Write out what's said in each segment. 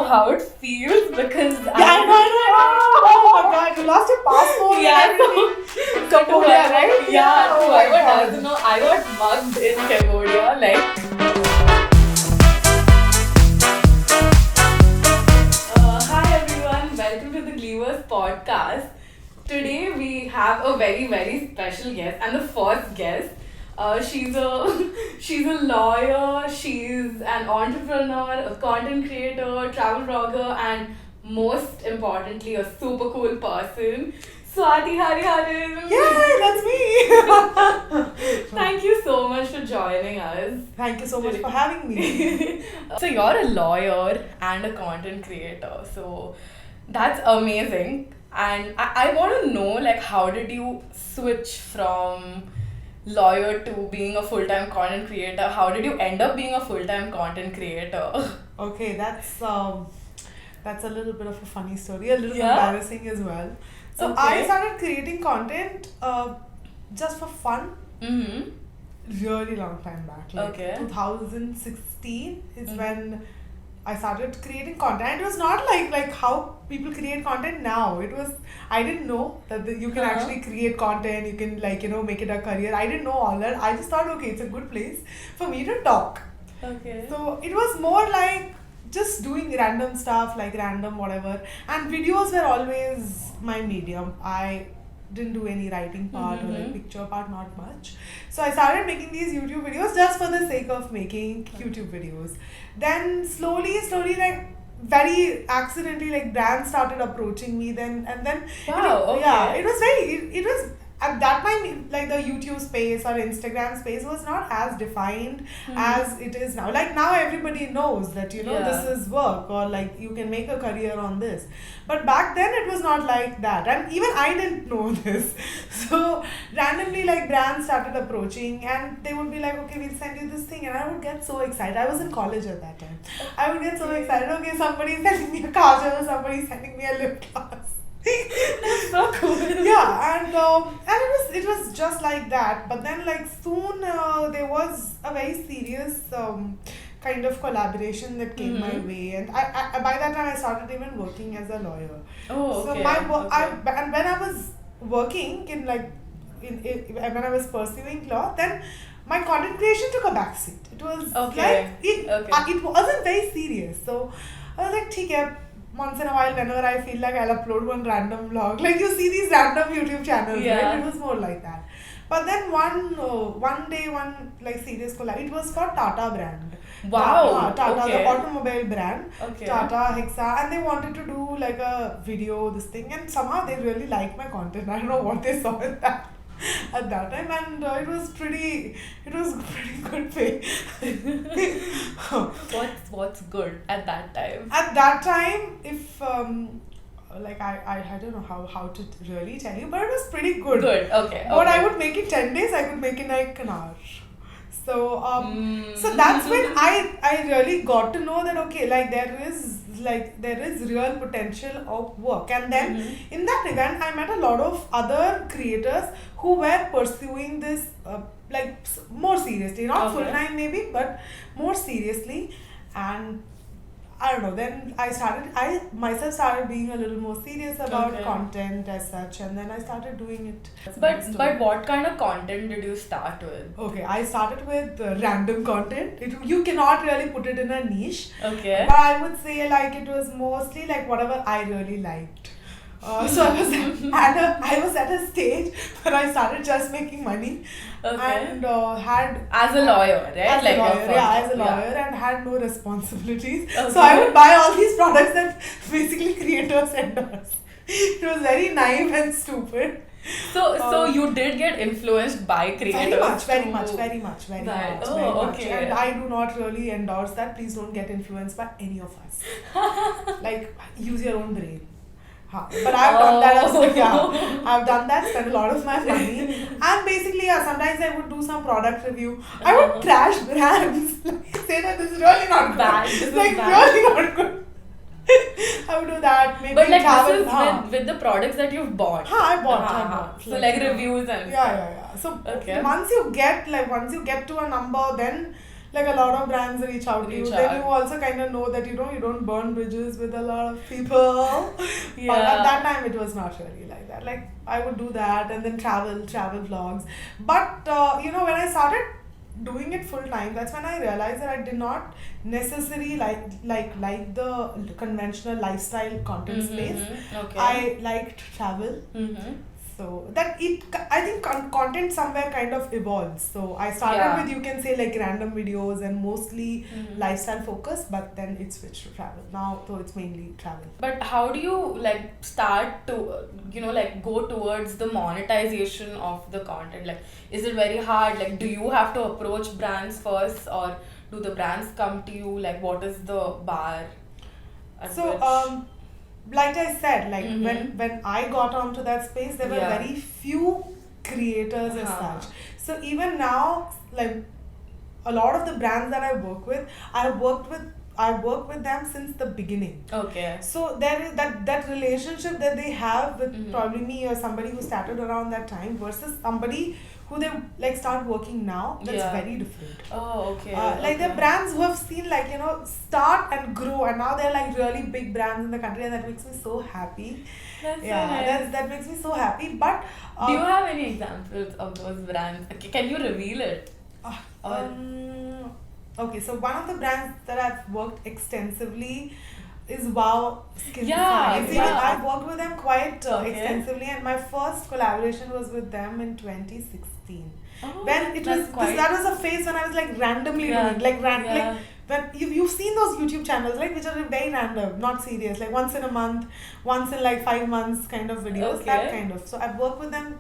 how it feels because I know. Oh my god, you lost your passport. Yeah, so Cambodia, right? Yeah, Oh my whoever God. doesn't know, I got mugged in Cambodia. Hi everyone, welcome to the Gleevers podcast. Today we have a very very special guest and the first guest. She's a lawyer, she's an entrepreneur, a content creator, travel blogger, and most importantly, a super cool person. Swathi Hariharan. Yay, that's me. Thank you so much for joining us. Thank you so much for having me. So you're a lawyer and a content creator. So that's amazing. And I want to know, like, how did you switch from lawyer to being a full-time content creator? How did you end up being a full-time content creator? Okay, that's a little bit of a funny story, a little Yeah? embarrassing as well. So Okay. I started creating content just for fun. Mm-hmm. Really long time back. Like Okay. 2016 is when I started creating content. It was not like how people create content now. It was, I didn't know that you can actually create content. You can make it a career. I didn't know all that. I just thought, okay, it's a good place for me to talk. Okay. So it was more like just doing random stuff, like random whatever. And videos were always my medium. I didn't do any writing part or like picture part, not much. So I started making these YouTube videos just for the sake of making YouTube videos. Then slowly, like very accidentally, like brands started approaching me. Then Wow, okay. yeah, it was it was at that time, like the YouTube space or Instagram space was not as defined as it is now. Like now everybody knows that Yeah. this is work, or like you can make a career on this. But back then it was not like that, and even I didn't know this. So randomly, like brands started approaching and they would be like, okay, we'll send you this thing, and I would get so excited. I was in college at that time. I would get so excited. Okay, somebody's sending me a kajal, somebody's sending me a lip gloss. So cool. Yeah, and it was just like that. But then like soon there was a very serious kind of collaboration that came my way, and I by that time I started even working as a lawyer. Oh, okay. So my work, okay. and when I was working in when I was pursuing law, then my content creation took a backseat. It was Okay. it wasn't very serious. So I was like, okay. Once in a while, whenever I feel like I'll upload one random vlog. Like you see these random YouTube channels, Yeah. right? It was more like that. But then one day, one like serious collab. It was for Tata brand. Wow, Tata, okay. the automobile brand. Okay. Tata, Hexa, and they wanted to do like a video, this thing, and somehow they really liked my content. I don't know what they saw in that at that time, and it was pretty good pay. What's good at that time? At that time, if like I don't know how to really tell you, but it was pretty good. Good. Okay. What okay. I would make in 10 days, I could make in like an hour. So so that's when I really got to know that okay, like there is real potential of work. And then in that event, I met a lot of other creators who were pursuing this more seriously, not Okay. full time maybe, but more seriously. And I don't know, then I myself started being a little more serious about Okay. content as such, and then I started doing it. But what kind of content did you start with? Okay, I started with random content. You cannot really put it in a niche. Okay. But I would say like it was mostly like whatever I really liked. So I was at a stage where I started just making money, Okay. and had As a lawyer, right? as a your lawyer, first yeah, as a job, lawyer, and had no responsibilities. Okay. So I would buy all these products that basically creators endorse. It was very naive and stupid. So you did get influenced by creators. Very to- much. Right. Very much. Oh, okay. And I do not really endorse that. Please don't get influenced by any of us. Like, use your own brain. But I've done that as well. Yeah. I've done that, spent a lot of my money. And basically, yeah, sometimes I would do some product review. I would trash brands. Like, say that this is really not good. Bad. This is like, bad. really not good. I would do that. Maybe But like travel. this is with the products that you've bought. I bought. So like reviews and stuff. Yeah. So Okay. once you get to a number, then like a lot of brands reach out to you. Reach Then out. you also kind of know that you don't burn bridges with a lot of people. Yeah. But at that time, it was not really like that. Like I would do that and then travel vlogs. But when I started doing it full time, that's when I realized that I did not necessarily like the conventional lifestyle content space. Okay. I liked travel. So I think content somewhere kind of evolves. So I started with, you can say, like random videos and mostly lifestyle focused, but then it switched to travel. Now, so it's mainly travel. But how do you like start to like go towards the monetization of the content? Like, is it very hard? Like, do you have to approach brands first, or do the brands come to you? Like, what is the bar? So like I said, like when I got onto that space, there were very few creators as such. So even now, like a lot of the brands that I work with, I work with them since the beginning. Okay. So there is that relationship that they have with probably me or somebody who started around that time versus somebody who they like start working now. That's very different. Oh, okay. Like the brands who have seen start and grow, and now they're like really big brands in the country, and that makes me so happy. That's so nice. That makes me so happy. But do you have any examples of those brands? Can you reveal it? Okay, so one of the brands that I've worked extensively is Wow Skin Science. Even I worked with them quite extensively, and my first collaboration was with them in 2016. Oh, When it was that was a phase when I was like randomly doing like when you've seen those YouTube channels, like, which are very random, not serious, like once in a month, once in like 5 months kind of videos, that kind of. So I've worked with them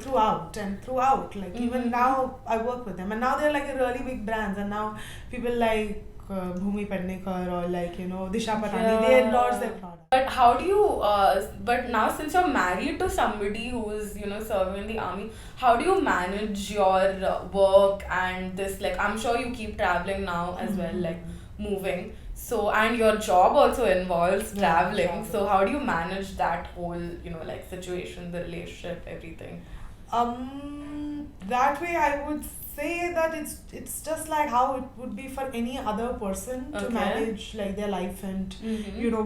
throughout, like even now I work with them, and now they're like a really big brands, and now people like Bhumi Pednekar or like Disha Patani, they endorse their product. But how do you but now since you're married to somebody who is serving in the army, how do you manage your work and this, like, I'm sure you keep traveling now as well, like moving, so, and your job also involves traveling, so how do you manage that whole like situation, the relationship, everything? That way I would say that it's just like how it would be for any other person to manage like their life and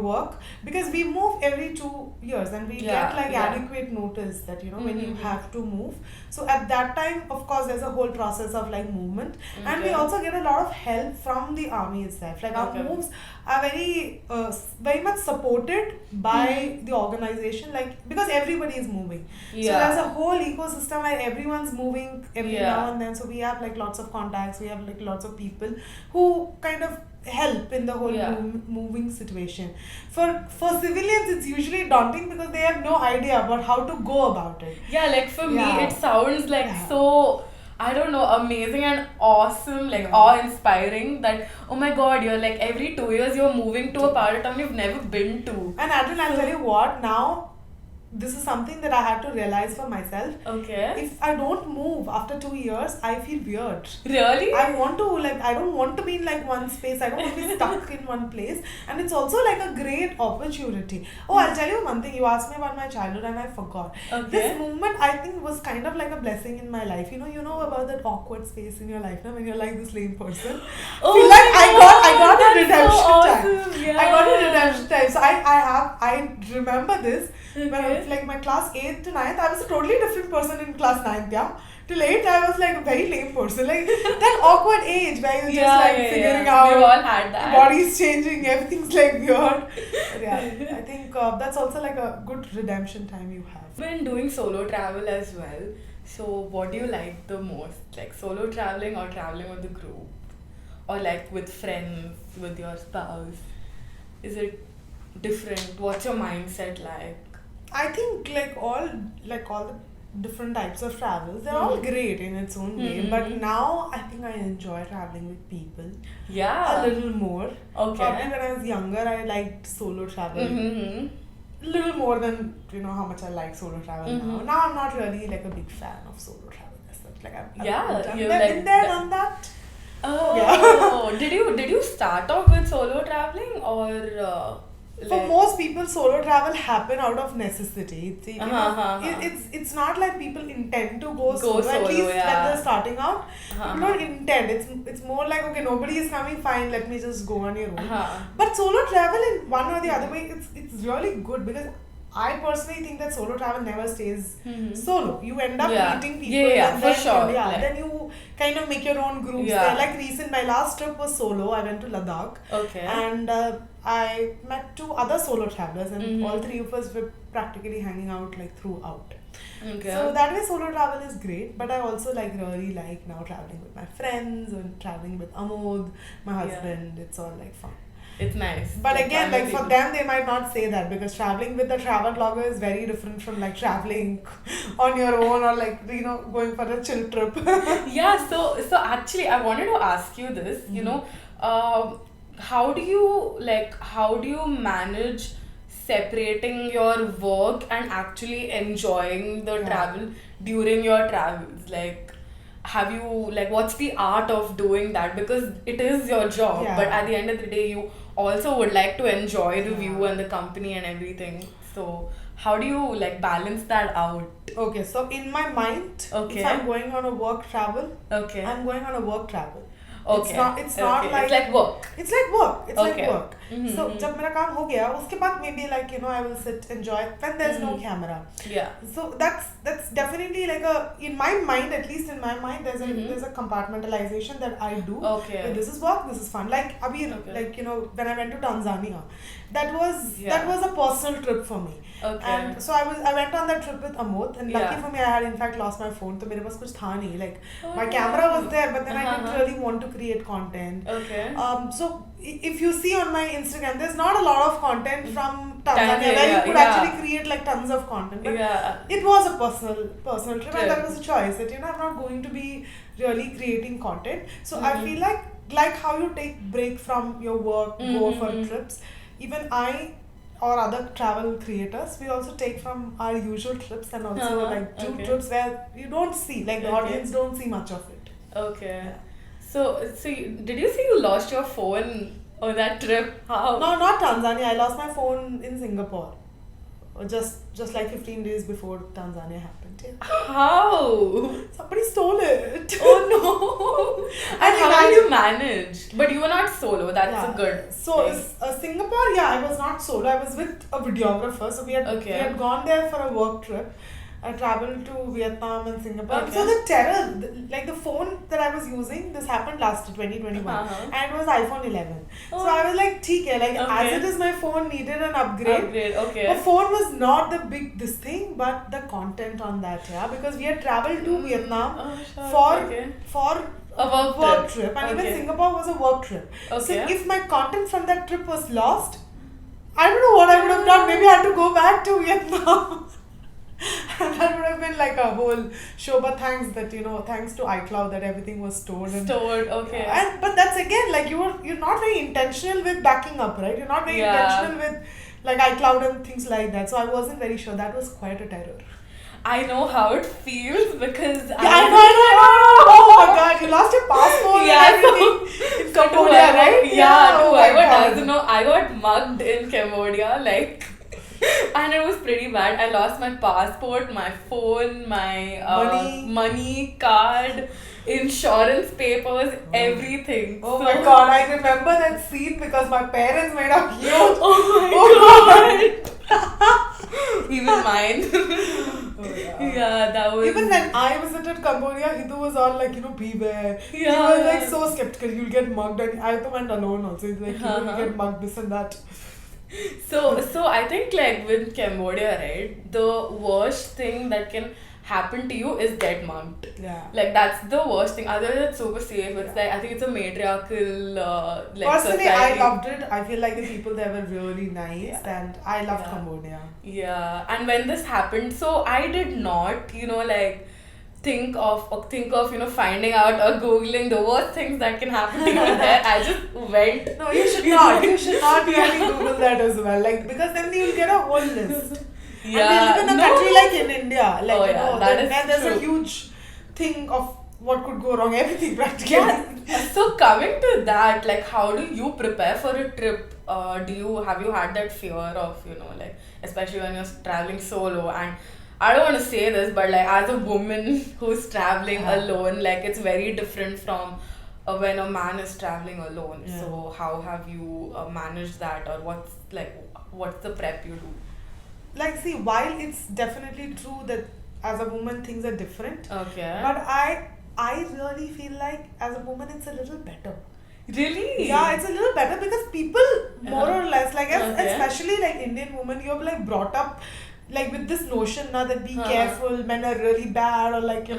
work, because we move every 2 years and we get like adequate notice that when you have to move. So at that time, of course, there's a whole process of like movement, and we also get a lot of help from the army itself. Like our moves are very much supported by the organization, like because everybody is moving. So there's a whole ecosystem where everyone's moving every now and then. So we have like lots of contacts, we have like lots of people who kind of help in the whole moving situation. For civilians, it's usually daunting because they have no idea about how to go about it. Like for me it sounds like so, I don't know, amazing and awesome, like awe-inspiring, that oh my god, you're like every 2 years you're moving to a part of town you've never been to. And Adrian, I'll tell you what, now this is something that I had to realize for myself. Okay. If I don't move after 2 years, I feel weird. Really? I don't want to be in like one space. I don't want to be stuck in one place. And it's also like a great opportunity. Oh, I'll tell you one thing. You asked me about my childhood and I forgot. Okay. This movement, I think, was kind of like a blessing in my life. You know about that awkward space in your life now when you're like this lame person. Oh, feel like I got a redemption time. Yeah. I got a redemption time. So I remember this. When I was like my class 8th to 9th, I was a totally different person in class 9th, Till 8th, I was like a very lame person. Like that awkward age where you're just figuring out. We all had that. Body's changing, everything's like weird. But I think that's also like a good redemption time you have. I've been doing solo travel as well. So what do you like the most? Like solo traveling or traveling with the group? Or like with friends, with your spouse? Is it different? What's your mindset like? I think like all the different types of travels, they're all great in its own way. But now I think I enjoy traveling with people. Yeah. A little more. Okay. Probably when I was younger, I liked solo travel. A little more than how much I like solo travel now. Now I'm not really like a big fan of solo travel as such. Like I've been there, done that. Oh. Yeah. Did you start off with solo traveling or? For most people, solo travel happen out of necessity. It's not like people intend to go solo. At least when they're starting out, people don't intend. It's more like, okay, nobody is coming, fine, let me just go on your own. But solo travel in one or the other way, it's really good, because I personally think that solo travel never stays solo. You end up meeting people, and then, then you kind of make your own groups. There. My last trip was solo. I went to Ladakh, and I met 2 other solo travelers, and all 3 of us were practically hanging out like throughout. So that way solo travel is great, but I also really like now traveling with my friends and traveling with Amod, my husband. It's all like fun. It's nice. But again, like for them, they might not say that, because traveling with a travel blogger is very different from like traveling on your own, or like, going for a chill trip. So actually I wanted to ask you this, how do you manage separating your work and actually enjoying the travel during your travels? Like, have you, what's the art of doing that? Because it is your job, but at the end of the day, you also would like to enjoy the view and the company and everything. So how do you balance that out? Okay, so in my mind, if I'm going on a work travel, I'm going on a work travel. It's not like... It's like work. It's like work. It's like work. So, जब मेरा काम हो गया, उसके बाद maybe I will sit, enjoy when there's no camera. So that's definitely in my mind, at least in my mind, there's a compartmentalization that I do. This is work, this is fun. When I went to Tanzania, that was a personal trip for me. And so I went on that trip with Amod, and lucky for me, I had in fact lost my phone, so मेरे पास कुछ था नहीं. My camera was there, but then I didn't really want to create content. So if you see on my Instagram, there's not a lot of content from Tanzania where you could actually create tons of content. But it was a personal trip, and that was a choice that I'm not going to be really creating content. So I feel like how you take break from your work, go for trips. Even I or other travel creators, we also take from our usual trips, and also do trips where you don't see, the audience don't see much of it. So did you say you lost your phone on that trip? How? No, not Tanzania. I lost my phone in Singapore. Just 15 days before Tanzania happened. How? Somebody stole it. Oh no! And how did you manage? But you were not solo. That's a good. So Singapore, I was not solo. I was with a videographer. So we had gone there for a work trip. I traveled to Vietnam and Singapore. So the terror, the phone that I was using, this happened last 2021, and it was iPhone 11. So I was like, as it is, my phone needed an upgrade. The phone was not the big thing, but the content on that, because we had traveled to Vietnam for a work trip, and even Singapore was a work trip. So if my content from that trip was lost, I don't know what I would have done. Maybe I had to go back to Vietnam. And that would have been a whole show, but thanks to iCloud that everything was stored. But that's again, you're not very intentional with backing up, right? You're not very intentional with iCloud and things like that. So I wasn't very sure. That was quite a terror. I know how it feels, because I know. Oh my god, you lost your passport and everything in Cambodia, right? Whoever doesn't know, I got mugged in Cambodia, and it was pretty bad. I lost my passport, my phone, my money, card, insurance papers, everything. Oh my god, I remember that scene because my parents made a huge... Oh my god. Even mine. That was... Even when I visited Cambodia, Hidu was all beware. He was so skeptical, you'll get mugged. And I went alone also. He's like, you'll get mugged, this and that. So I think with Cambodia, right, the worst thing that can happen to you is get mugged. That's the worst thing. Other than it's super safe, it's I think it's a matriarchal Personally, society. I loved it. I feel like the people there were really nice, and I loved Cambodia. And when this happened, so I did not, think of finding out or googling the worst things that can happen to you there. I just went. No, you should not. You should not really Google that as well. Because then you'll get a whole list. And we live in a country like in India. There's a huge thing of what could go wrong? Everything practically. Yeah. So coming to that, like, how do you prepare for a trip? Have you had that fear of, like, especially when you're traveling solo? And I don't want to say this, but like, as a woman who's traveling alone, like, it's very different from when a man is traveling alone. Yeah. So how have you managed that, or what's the prep you do? Like, see, while it's definitely true that as a woman things are different, Okay. but I really feel like as a woman it's a little better. Really? Yeah, it's a little better because people more or less like Okay. especially like Indian women, you're like brought up like with this notion now that be careful, men are really bad, or like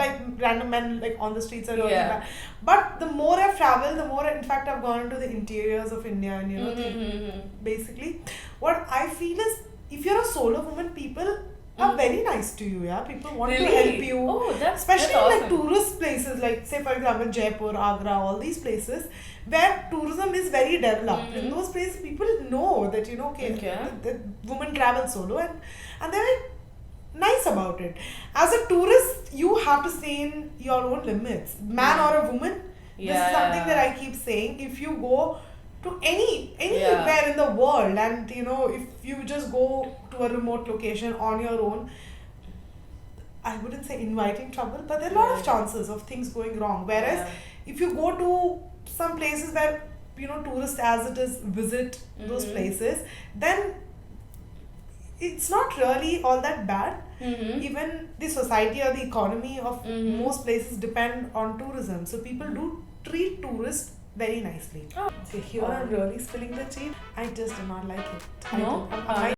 like random men like on the streets are really bad. But the more I've traveled, the more in fact I've gone into the interiors of India, and basically what I feel is if you're a solo woman, people are very nice to you. Yeah, people want to help you. Oh, especially that's awesome. like tourist places, like say for example Jaipur, Agra, all these places where tourism is very developed. In those places, people know that the women travel solo, and they're like nice about it. As a tourist, you have to stay in your own limits, man or a woman. This is something that I keep saying. If you go to anywhere in the world, and if you just go to a remote location on your own, I wouldn't say inviting trouble, but there are a lot of chances of things going wrong. Whereas if you go to some places where tourists as it is visit those places, then it's not really all that bad. Even the society or the economy of most places depend on tourism, so people do treat tourists very nicely. So here I'm really spilling the tea. I just do not like it. No? I